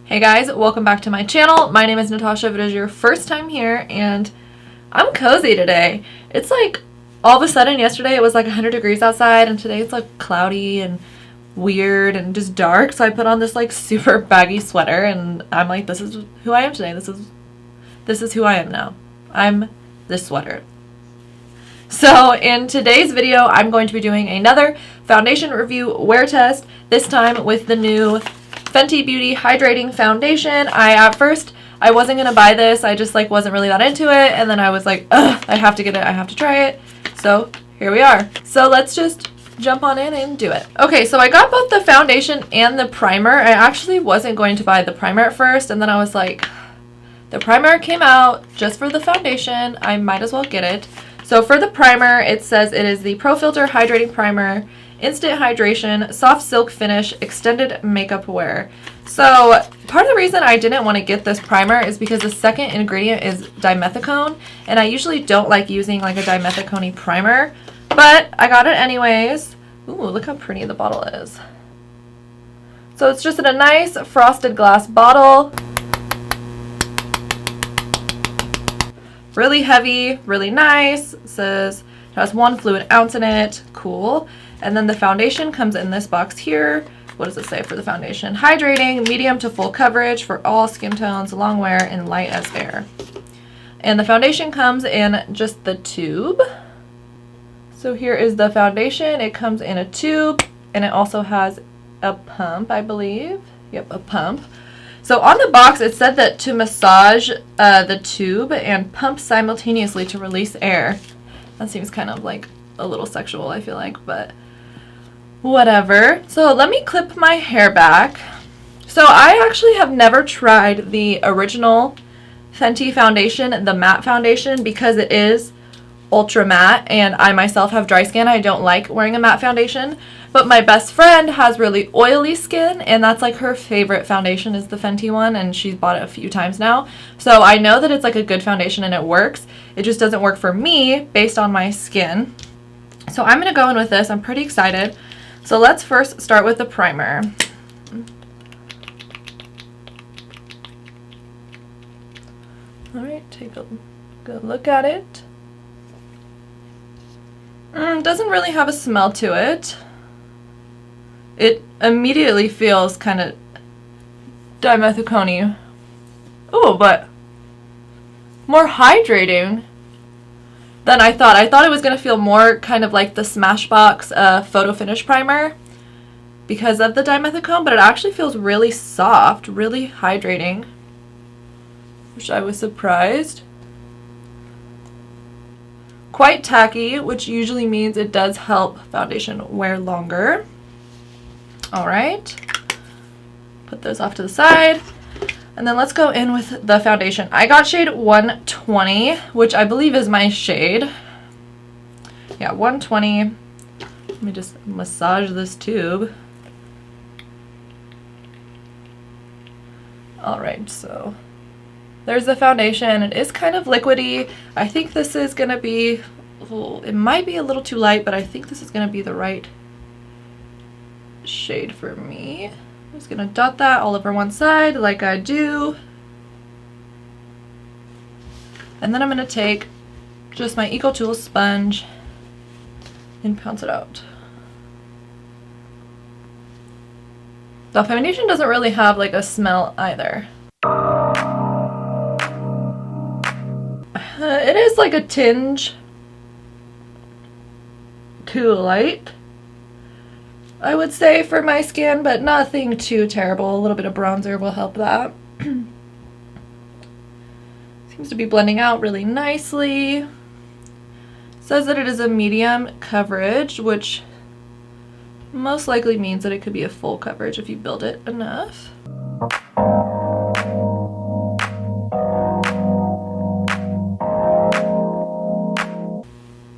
Hey guys, welcome back to my channel. My name is Natasha if it is your first time here, and I'm cozy today. It's like all of a sudden yesterday it was like 100 degrees outside, and today it's like cloudy and weird and just dark, so I put on this like super baggy sweater and I'm like, this is who I am today. This is who I am now. I'm this sweater. So in today's video, I'm going to be doing another foundation review wear test, this time with the new Fenty Beauty Hydrating Foundation. At first, I wasn't going to buy this. I just like wasn't really that into it. And then I was like, ugh, I have to get it. I have to try it. So here we are. So let's just jump on in and do it. Okay, so I got both the foundation and the primer. I actually wasn't going to buy the primer at first. And then I was like, the primer came out just for the foundation. I might as well get it. So for the primer, it says it is the Pro Filter Hydrating Primer, Instant Hydration, Soft Silk Finish, Extended Makeup Wear. So part of the reason I didn't want to get this primer is because the second ingredient is dimethicone, and I usually don't like using like a dimethicone primer, but I got it anyways. Ooh, look how pretty the bottle is. So it's just in a nice frosted glass bottle. Really heavy, really nice. It says it has 1 fluid ounce in it. Cool. And then the foundation comes in this box here. What does it say for the foundation? Hydrating, medium to full coverage for all skin tones, long wear, and light as air. And the foundation comes in just the tube. So here is the foundation. It comes in a tube, and it also has a pump, I believe. Yep, a pump. So on the box, it said that to massage the tube and pump simultaneously to release air. That seems kind of like a little sexual, I feel like, but whatever. So let me clip my hair back. So I actually have never tried the original Fenty foundation, the matte foundation, because it is ultra matte and I myself have dry skin. I don't like wearing a matte foundation, but my best friend has really oily skin and that's like her favorite foundation is the Fenty one, and she's bought it a few times now. So I know that it's like a good foundation and it works. It just doesn't work for me based on my skin. So I'm going to go in with this. I'm pretty excited. So let's first start with the primer. Alright, take a good look at it. Doesn't really have a smell to it. It immediately feels kind of dimethicone-y. Ooh, but more hydrating than I thought. I thought it was going to feel more kind of like the Smashbox Photo Finish Primer because of the dimethicone, but it actually feels really soft, really hydrating, which I was surprised. Quite tacky, which usually means it does help foundation wear longer. Alright, put those off to the side. And then let's go in with the foundation. I got shade 120, which I believe is my shade. Yeah, 120. Let me just massage this tube. Alright, so there's the foundation. It is kind of liquidy. I think this is going to be, it might be a little too light, but I think this is going to be the right shade for me. I'm just going to dot that all over one side like I do. And then I'm going to take just my Eco Tools sponge and pounce it out. The foundation doesn't really have like a smell either. It is like a tinge too light, I would say, for my skin, but nothing too terrible. A little bit of bronzer will help that. Seems to be blending out really nicely. Says that it is a medium coverage, which most likely means that it could be a full coverage if you build it enough.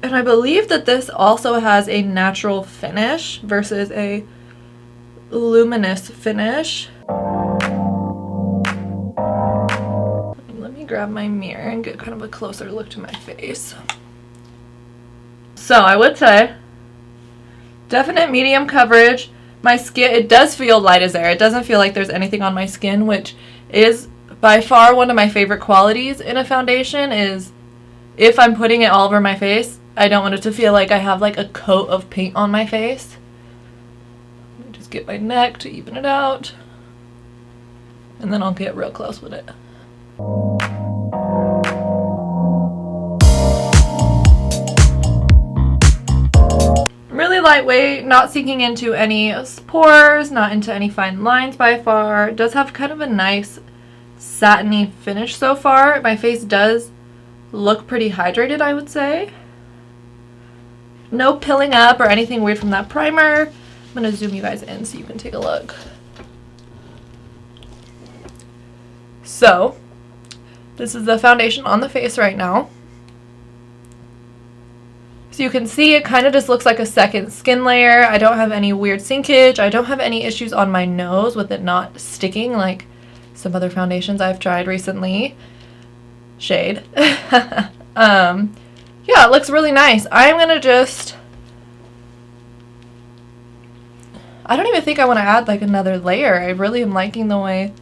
And I believe that this also has a natural finish versus a luminous finish. Let me grab my mirror and get kind of a closer look to my face. So I would say definite medium coverage, My skin, it does feel light as air. It doesn't feel like there's anything on my skin, which is by far one of my favorite qualities in a foundation. Is if I'm putting it all over my face, I don't want it to feel like I have like a coat of paint on my face. Let me just get my neck to even it out, and then I'll get real close with it. Really lightweight, not sinking into any pores, not into any fine lines by far. It does have kind of a nice satiny finish so far. My face does look pretty hydrated, I would say. No pilling up or anything weird from that primer. I'm going to zoom you guys in so you can take a look. So, this is the foundation on the face right now. So you can see it kind of just looks like a second skin layer. I don't have any weird sinkage. I don't have any issues on my nose with it not sticking like some other foundations I've tried recently. Shade. Yeah, it looks really nice. I'm going to just... I don't even think I want to add like another layer. I really am liking the way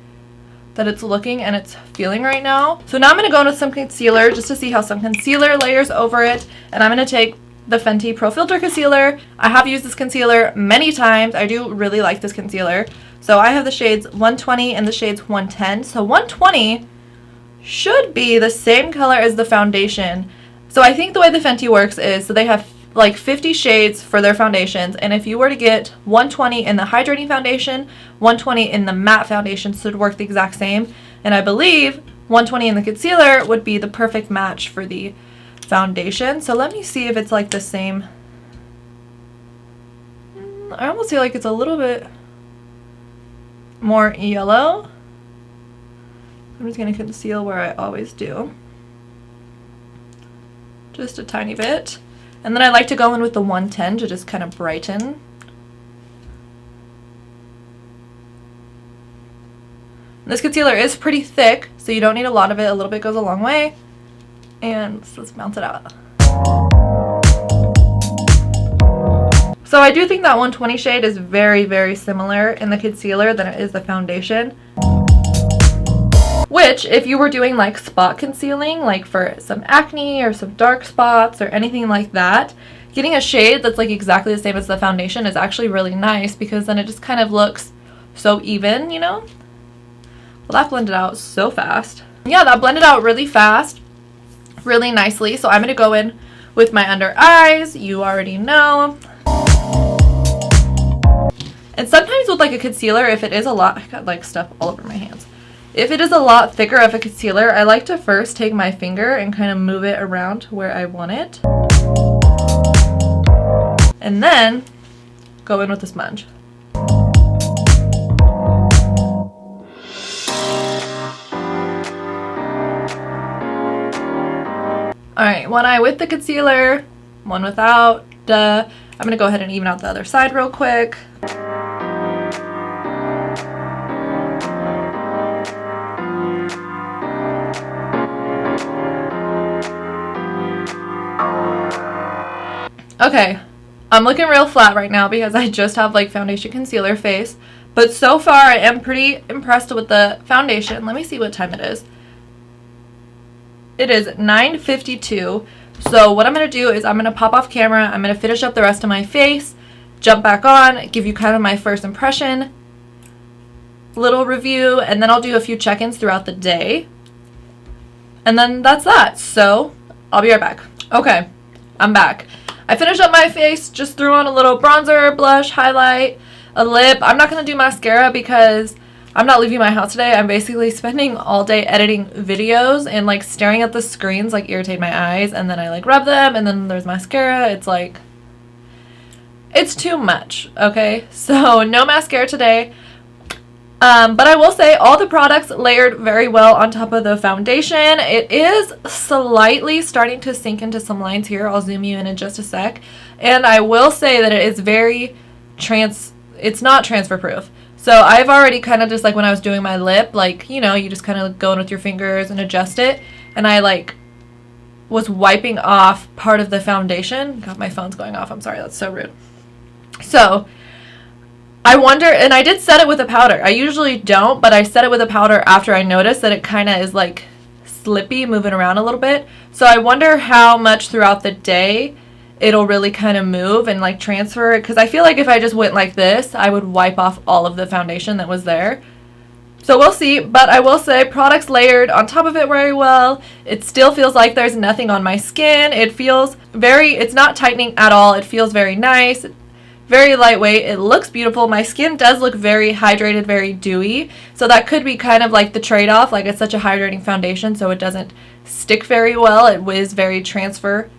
that it's looking and it's feeling right now. So now I'm going to go in with some concealer just to see how some concealer layers over it. And I'm going to take the Fenty Pro Filter Concealer. I have used this concealer many times. I do really like this concealer. So I have the shades 120 and the shades 110. So 120 should be the same color as the foundation. So I think the way the Fenty works is, so they have like 50 shades for their foundations, and if you were to get 120 in the hydrating foundation, 120 in the matte foundation, so it would work the exact same. And I believe 120 in the concealer would be the perfect match for the foundation. So let me see if it's like the same. I almost feel like it's a little bit more yellow. I'm just going to conceal where I always do. Just a tiny bit. And then I like to go in with the 110 to just kind of brighten. This concealer is pretty thick, so you don't need a lot of it. A little bit goes a long way. And let's bounce it out. So I do think that 120 shade is very, very similar in the concealer than it is the foundation. Which, if you were doing like spot concealing, like for some acne or some dark spots or anything like that, getting a shade that's like exactly the same as the foundation is actually really nice, because then it just kind of looks so even, you know? Well, that blended out so fast. Yeah, that blended out really fast, really nicely. So I'm going to go in with my under eyes. You already know. And sometimes with like a concealer, if it is a lot, I got like stuff all over my hands. If it is a lot thicker of a concealer, I like to first take my finger and kind of move it around to where I want it. And then go in with the sponge. Alright, one eye with the concealer, one without. I'm going to go ahead and even out the other side real quick. Okay, I'm looking real flat right now because I just have like foundation concealer face. But so far I am pretty impressed with the foundation. Let me see what time it is. It is 9:52. So what I'm going to do is I'm going to pop off camera. I'm going to finish up the rest of my face, jump back on, give you kind of my first impression, little review, and then I'll do a few check-ins throughout the day. And then that's that. So I'll be right back. Okay, I'm back. I finished up my face, just threw on a little bronzer, blush, highlight, a lip. I'm not going to do mascara because I'm not leaving my house today. I'm basically spending all day editing videos, and like staring at the screens like irritate my eyes, and then I like rub them, and then there's mascara. It's like, it's too much, okay? So no mascara today. But I will say all the products layered very well on top of the foundation. It is slightly starting to sink into some lines here. I'll zoom you in just a sec. And I will say that it is very it's not transfer proof. So I've already kind of just like when I was doing my lip, like, you know, you just kind of go in with your fingers and adjust it. And I like was wiping off part of the foundation. God, my phone's going off. I'm sorry. That's so rude. So I wonder, and I did set it with a powder. I usually don't, but I set it with a powder after I noticed that it kind of is like slippy, moving around a little bit. So I wonder how much throughout the day it'll really kind of move and like transfer it, because I feel like if I just went like this, I would wipe off all of the foundation that was there. So we'll see, but I will say products layered on top of it very well. It still feels like there's nothing on my skin. It feels it's not tightening at all. It feels very nice, very lightweight. It looks beautiful. My skin does look very hydrated, very dewy. So that could be kind of like the trade-off. Like, it's such a hydrating foundation, so it doesn't stick very well. It is very transfer.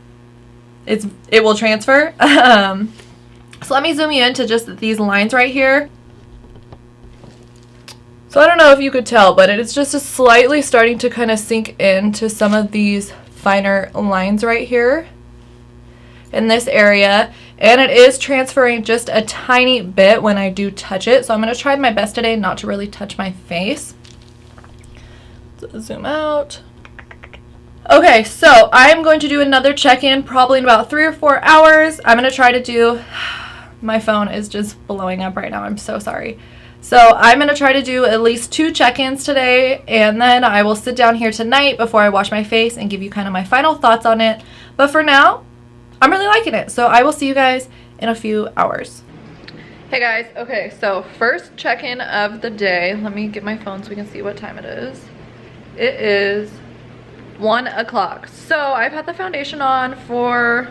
It will transfer. So let me zoom you into just these lines right here. So I don't know if you could tell, but it's just slightly starting to kind of sink into some of these finer lines right here in this area. And it is transferring just a tiny bit when I do touch it. So I'm going to try my best today not to really touch my face. So zoom out. Okay, so I'm going to do another check-in probably in about 3 or 4 hours. I'm going to try to do... My phone is just blowing up right now. I'm so sorry. So I'm going to try to do at least 2 check-ins today, and then I will sit down here tonight before I wash my face and give you kind of my final thoughts on it. But for now, I'm really liking it. So I will see you guys in a few hours. Hey guys, okay, so first check-in of the day. Let me get my phone so we can see what time it is. It is 1 o'clock. So I've had the foundation on for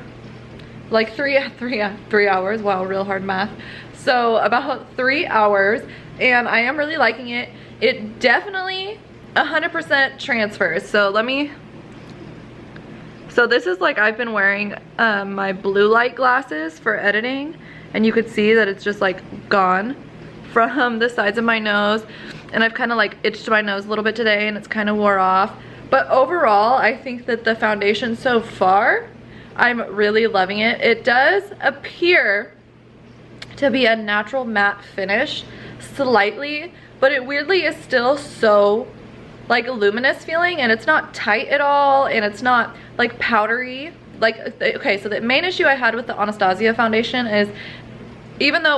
like three hours. Wow, real hard math. So about 3 hours, and I am really liking it. It definitely 100% transfers. So this is like, I've been wearing my blue light glasses for editing, and you could see that it's just like gone from the sides of my nose, and I've kind of like itched my nose a little bit today, and it's kind of wore off. But overall, I think that the foundation so far, I'm really loving it. It does appear to be a natural matte finish slightly, but it weirdly is still so like luminous feeling, and it's not tight at all, and it's not like powdery. Like, okay, so the main issue I had with the Anastasia foundation is, even though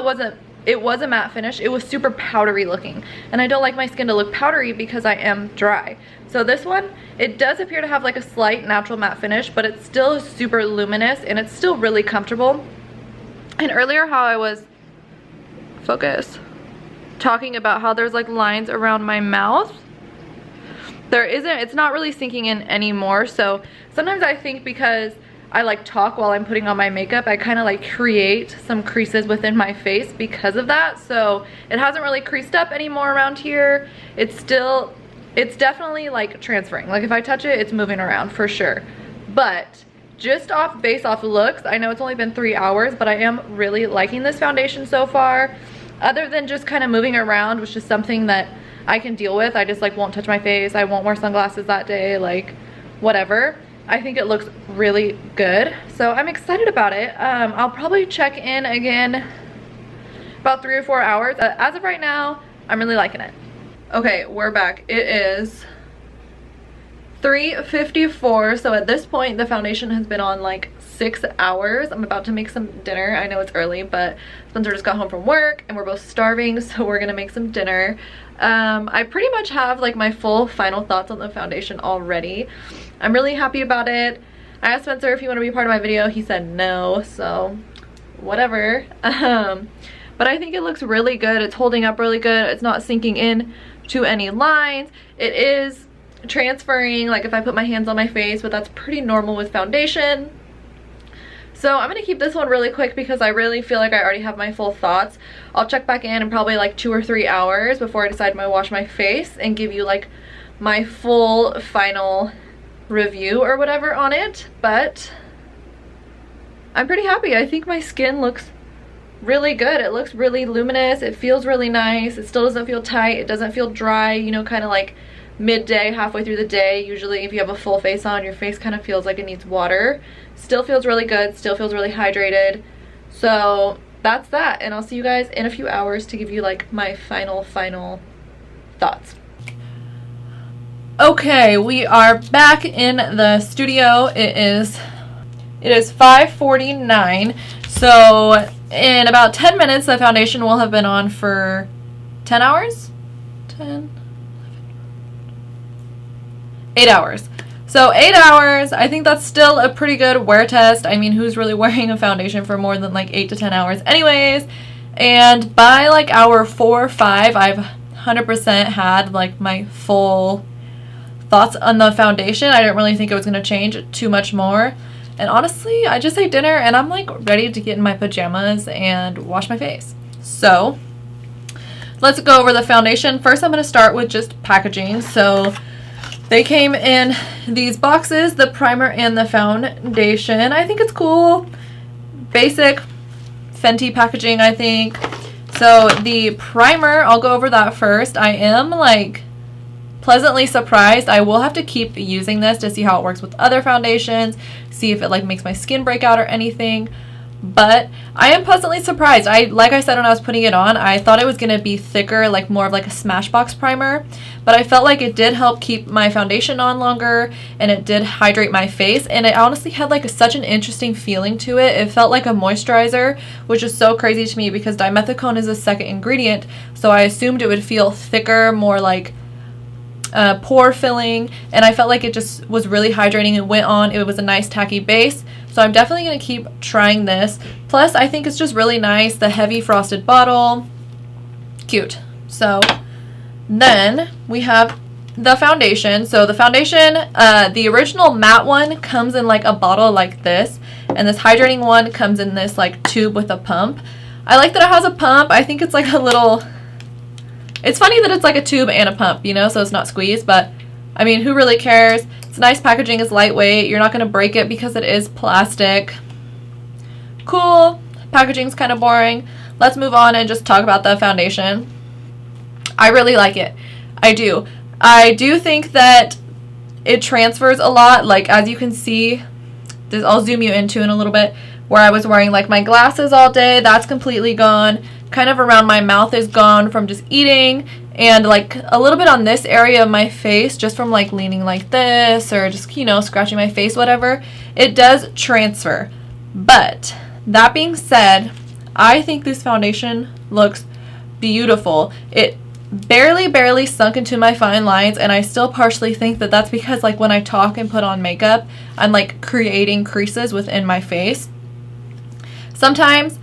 it was a matte finish, it was super powdery looking, and I don't like my skin to look powdery because I am dry. So this one, it does appear to have like a slight natural matte finish, but it's still super luminous, and it's still really comfortable. And earlier how I was talking about how there's like lines around my mouth, it's not really sinking in anymore. So sometimes I think because I like talk while I'm putting on my makeup, I kind of like create some creases within my face because of that. So it hasn't really creased up anymore around here. It's definitely like transferring. Like if I touch it, it's moving around for sure. But just based off looks, I know it's only been 3 hours, but I am really liking this foundation so far. Other than just kind of moving around, which is something that I can deal with. I just like won't touch my face. I won't wear sunglasses that day, like whatever. I think it looks really good. So I'm excited about it. I'll probably check in again about 3 or 4 hours. As of right now, I'm really liking it. Okay, we're back. It is 3:54, so at this point the foundation has been on like 6 hours. I'm about to make some dinner. I know it's early, but Spencer just got home from work and we're both starving, so we're gonna make some dinner. I pretty much have like my full final thoughts on the foundation already. I'm really happy about it. I asked Spencer if he wanted to be part of my video. He said no, so whatever. But I think it looks really good. It's holding up really good. It's not sinking in to any lines. It is transferring, like if I put my hands on my face, but that's pretty normal with foundation. So I'm gonna keep this one really quick because I really feel like I already have my full thoughts. I'll check back in probably like 2 or 3 hours before I decide to wash my face and give you like my full final review or whatever on it. But I'm pretty happy. I think my skin looks really good. It looks really luminous. It feels really nice. It still doesn't feel tight. It doesn't feel dry, you know, kind of like midday, halfway through the day. Usually if you have a full face on, your face kind of feels like it needs water. Still feels really good. Still feels really hydrated. So that's that, and I'll see you guys in a few hours to give you like my final thoughts. Okay, we are back in the studio. It is 5:49. So in about 10 minutes, the foundation will have been on for 10 hours? 8 hours. So 8 hours, I think that's still a pretty good wear test. I mean, who's really wearing a foundation for more than like 8 to 10 hours anyways? And by like hour 4 or 5, I've 100% had like my full thoughts on the foundation. I didn't really think it was going to change too much more. And honestly, I just ate dinner and I'm like ready to get in my pajamas and wash my face. So let's go over the foundation. First, I'm going to start with just packaging. So they came in these boxes, the primer and the foundation. I think it's cool. Basic Fenty packaging, I think. So the primer, I'll go over that first. I am like pleasantly surprised. I will have to keep using this to see how it works with other foundations, see if it like makes my skin break out or anything. But I am pleasantly surprised. Like I said when I was putting it on, I thought it was going to be thicker, like more of like a Smashbox primer, but I felt like it did help keep my foundation on longer and it did hydrate my face, and it honestly had like such an interesting feeling to it. It felt like a moisturizer, which is so crazy to me because dimethicone is a second ingredient, so I assumed it would feel thicker, more like pore filling, and I felt like it just was really hydrating and went on. It was a nice tacky base, so I'm definitely going to keep trying this. Plus, I think it's just really nice, the heavy frosted bottle, cute. So then we have the foundation. So the foundation, the original matte one comes in like a bottle like this, and this hydrating one comes in this like tube with a pump. I like that it has a pump. I think it's like a little, it's funny that it's like a tube and a pump, you know, so it's not squeezed, but I mean, who really cares? It's nice packaging, it's lightweight, you're not going to break it because it is plastic. Cool. Packaging's kind of boring. Let's move on and just talk about the foundation. I really like it. I do. I do think that it transfers a lot. Like, as you can see, this I'll zoom you into in a little bit, where I was wearing like my glasses all day, that's completely gone. Kind of around my mouth is gone from just eating, and like a little bit on this area of my face just from like leaning like this or just, you know, scratching my face, whatever. It does transfer. But that being said, I think this foundation looks beautiful. It barely sunk into my fine lines, and I still partially think that that's because like when I talk and put on makeup, I'm like creating creases within my face. Sometimes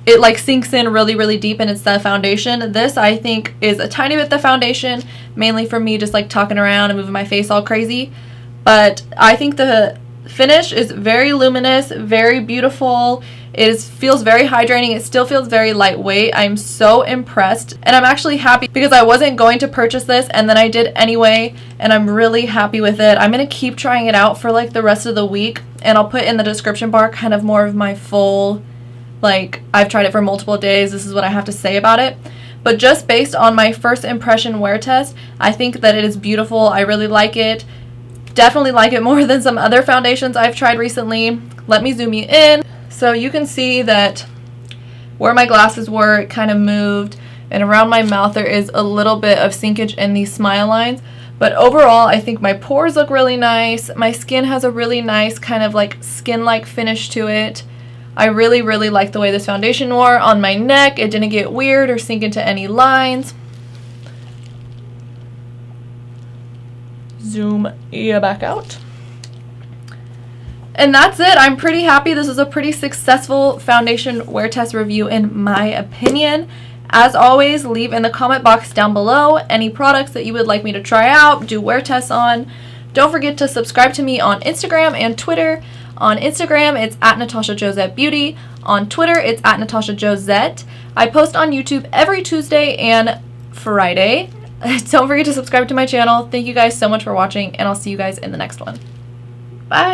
it like sinks in really deep and it's the foundation. This, I think, is a tiny bit the foundation, mainly for me just like talking around and moving my face all crazy. But I think the finish is very luminous, very beautiful. It feels very hydrating. It still feels very lightweight. I'm so impressed, and I'm actually happy because I wasn't going to purchase this and then I did anyway, and I'm really happy with it. I'm going to keep trying it out for like the rest of the week, and I'll put in the description bar kind of more of my full, like, I've tried it for multiple days, this is what I have to say about it. But just based on my first impression wear test, I think that it is beautiful. I really like it. Definitely like it more than some other foundations I've tried recently. Let me zoom you in. So you can see that where my glasses were, it kind of moved, and around my mouth there is a little bit of sinkage in these smile lines. But overall, I think my pores look really nice. My skin has a really nice kind of like skin-like finish to it. I really like the way this foundation wore on my neck. It didn't get weird or sink into any lines. Zoom you back out. And that's it. I'm pretty happy. This is a pretty successful foundation wear test review in my opinion. As always, leave in the comment box down below any products that you would like me to try out, do wear tests on. Don't forget to subscribe to me on Instagram and Twitter. On Instagram, it's @NatashaJosetteBeauty. On Twitter, it's @NatashaJosette. I post on YouTube every Tuesday and Friday. Don't forget to subscribe to my channel. Thank you guys so much for watching, and I'll see you guys in the next one. Bye!